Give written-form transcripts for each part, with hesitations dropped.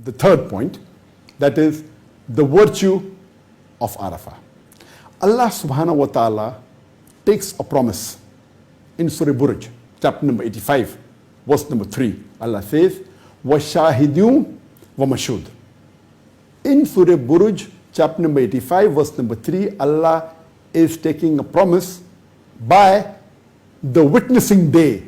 the third point, that is the virtue of Arafah. Allah subhanahu wa ta'ala takes a promise in Surah Buruj, chapter number 85, verse number 3. Allah says, وَشَاهِدُونَ وَمَشْهُودٍ. In Surah Buruj, chapter number 85, verse number 3, Allah is taking a promise by the witnessing day,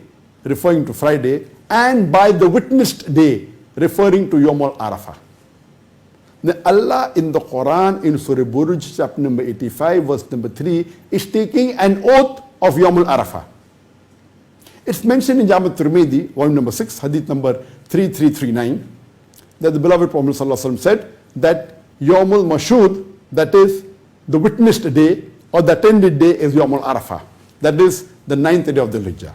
referring to Friday, and by the witnessed day, referring to Yawm al-Arafah. Now Allah in the Quran, in Surah Buruj, chapter number 85, verse number 3, is taking an oath of Yawm al-Arafah. It's mentioned in Jami' Tirmidhi, volume number 6, hadith number 3339, that the beloved Prophet ﷺ said that Yawm al-Mashhud, that is the witnessed day or the attended day, is Yawm al-Arafah. That is the 9th day of the Hijjah.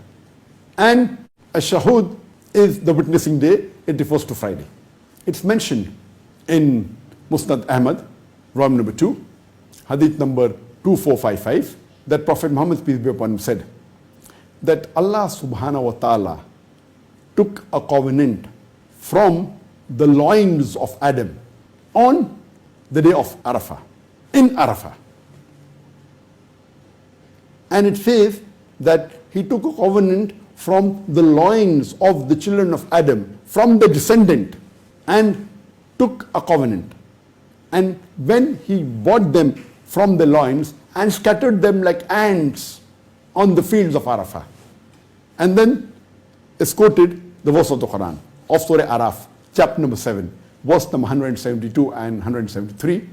And Ash-Shahud is the witnessing day, it refers to Friday. It's mentioned in Musnad Ahmad, volume number 2, hadith number 2455, that Prophet Muhammad, peace be upon him, said that Allah subhanahu wa ta'ala took a covenant from the loins of Adam on the day of Arafah, in Arafah. And it says that he took a covenant from the loins of the children of Adam, from the descendant, and took a covenant. And when he bought them from the loins and scattered them like ants on the fields of Arafah. And then is quoted the verse of the Quran of Surah Arafah, chapter number 7, verse number 172 and 173,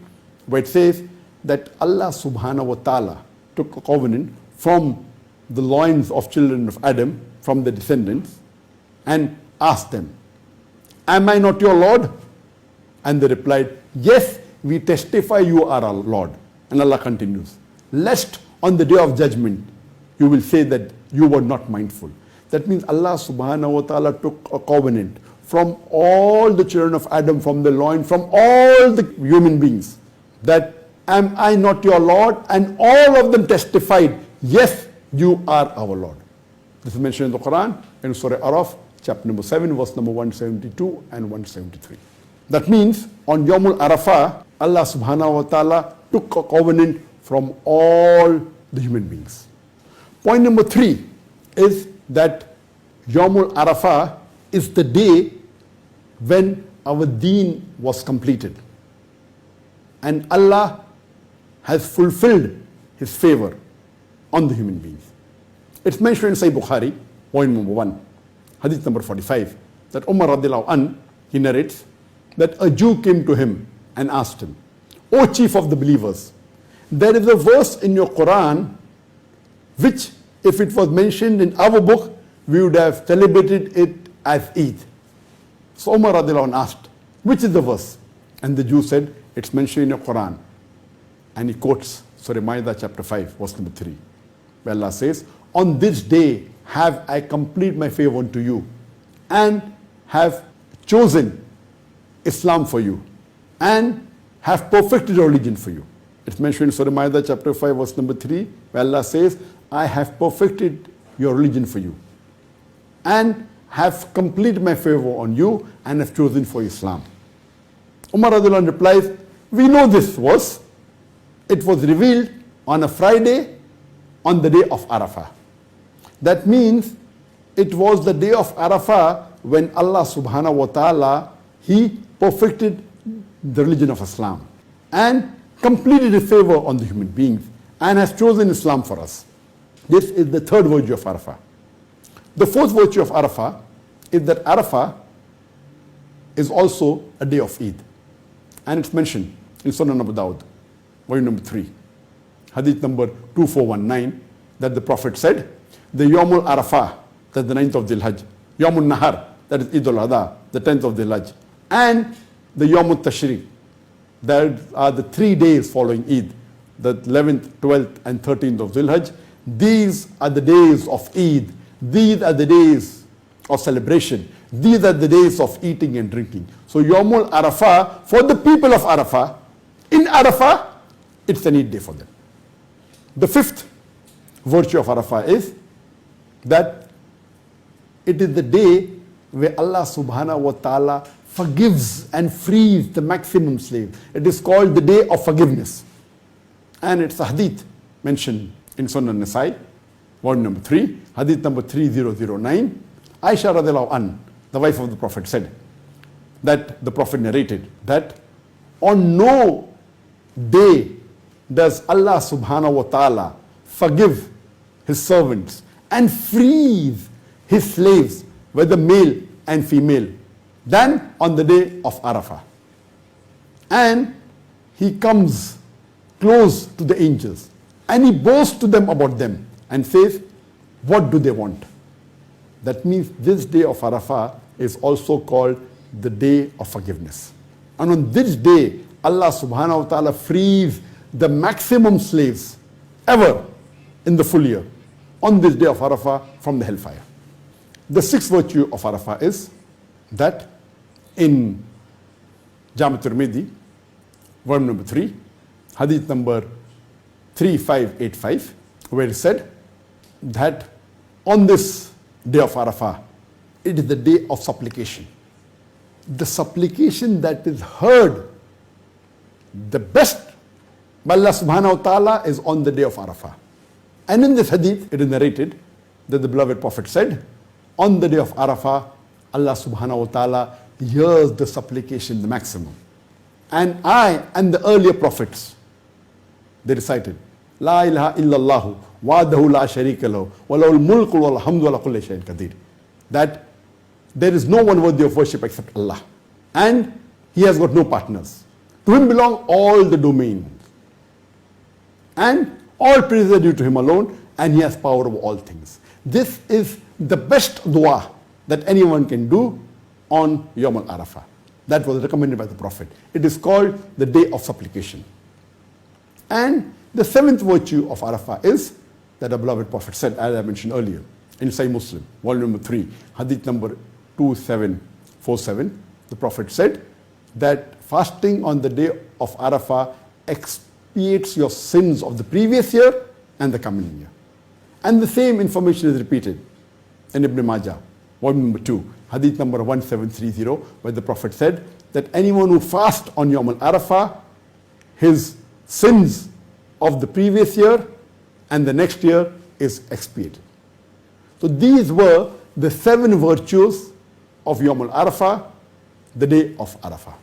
where it says that Allah subhanahu wa ta'ala took a covenant from the loins of children of Adam, from the descendants, and asked them, am I not your Lord? And they replied, yes, we testify you are our Lord. And Allah continues, lest on the day of judgment you will say that you were not mindful. That means Allah subhanahu wa ta'ala took a covenant from all the children of Adam, from the loin, from all the human beings, that am I not your Lord? And all of them testified, yes, you are our Lord. This is mentioned in the Quran, in Surah Arafah, chapter number 7, verse number 172 and 173. That means on Yawm al-Arafah, Allah subhanahu wa ta'ala took a covenant from all the human beings. Point number 3 is that Yawm al-Arafah is the day when our deen was completed. And Allah has fulfilled His favor on the human beings. It's mentioned in Sahih Bukhari, point number 1, hadith number 45, that Umar radiallahu anh, he narrates that a Jew came to him and asked him, O chief of the believers, there is a verse in your Quran which, if it was mentioned in our book, we would have celebrated it as Eid. So Umar radiallahu anh asked, which is the verse? And the Jew said, it's mentioned in your Quran. And he quotes Surah Ma'idah chapter 5, verse number 3, where Allah says, on this day have I complete my favor unto you and have chosen Islam for you and have perfected your religion for you. It's mentioned in Surah Ma'idah chapter 5, verse number 3, where Allah says, I have perfected your religion for you and have completed my favor on you and have chosen for Islam. Umar radiallahu anh replies, we know this verse. It was revealed on a Friday on the day of Arafah. That means it was the day of Arafah when Allah subhanahu wa ta'ala, He perfected the religion of Islam and completed His favor on the human beings and has chosen Islam for us. This is the third virtue of Arafah. The fourth virtue of Arafah is that Arafah is also a day of Eid. And it's mentioned in Sunan Abu Dawud, volume number 3, hadith number 2419, that the Prophet said, the Yawm al-Arafah, that's the 9th of Dhul Hajj, Yawm al-Nahar, that is Eid al-Adha, the 10th of Dhul Hajj, and the Yawm al-Tashriq, that are the 3 days following Eid, the 11th, 12th, and 13th of Dhul Hajj. These are the days of Eid. These are the days of celebration. These are the days of eating and drinking. So Yawm al-Arafah, for the people of Arafah, in Arafah, it's an Eid day for them. The fifth virtue of Arafah is that it is the day where Allah subhanahu wa ta'ala forgives and frees the maximum slave. It is called the day of forgiveness. And it's a hadith mentioned in Sunnah Nasai, volume number 3, hadith number 3009. Aisha radiallahu an, the wife of the Prophet, said that the Prophet narrated that on no day does Allah subhanahu wa ta'ala forgive his servants and frees his slaves, whether male and female, than on the day of Arafah. And he comes close to the angels and he boasts to them about them and says, what do they want? That means this day of Arafah is also called the day of forgiveness. And on this day, Allah subhanahu wa ta'ala frees the maximum slaves ever in the full year on this day of Arafah from the hellfire. The sixth virtue of Arafah is that in Jannatul Ferdaous, volume number 3, hadith number 3585, where it said that on this day of Arafah, it is the day of supplication. The supplication that is heard the best by Allah subhanahu wa ta'ala is on the day of Arafah. And in this hadith, it is narrated that the beloved Prophet said, on the day of Arafah, Allah subhanahu wa ta'ala hears the supplication the maximum. And I and the earlier prophets, they recited, La ilaha illallah wahdahu la sharika lahu wa lahul mulku wal hamdu ala kulli shay'in qadir. That there is no one worthy of worship except Allah. And he has got no partners. To him belong all the domains. And all praise are due to him alone, and he has power over all things. This is the best dua that anyone can do on Yawm al-Arafah. That was recommended by the Prophet. It is called the day of supplication. And the seventh virtue of Arafah is that the beloved Prophet said, as I mentioned earlier, in Sahih Muslim, volume number 3, hadith number 2747, the Prophet said that fasting on the day of Arafah expiates your sins of the previous year and the coming year. And the same information is repeated in Ibn Majah, volume number 2, hadith number 1730, where the Prophet said that anyone who fasts on Yawm al-Arafah, his sins of the previous year and the next year is expiated. So these were the 7 virtues of Yawm al-Arafah, the day of Arafah.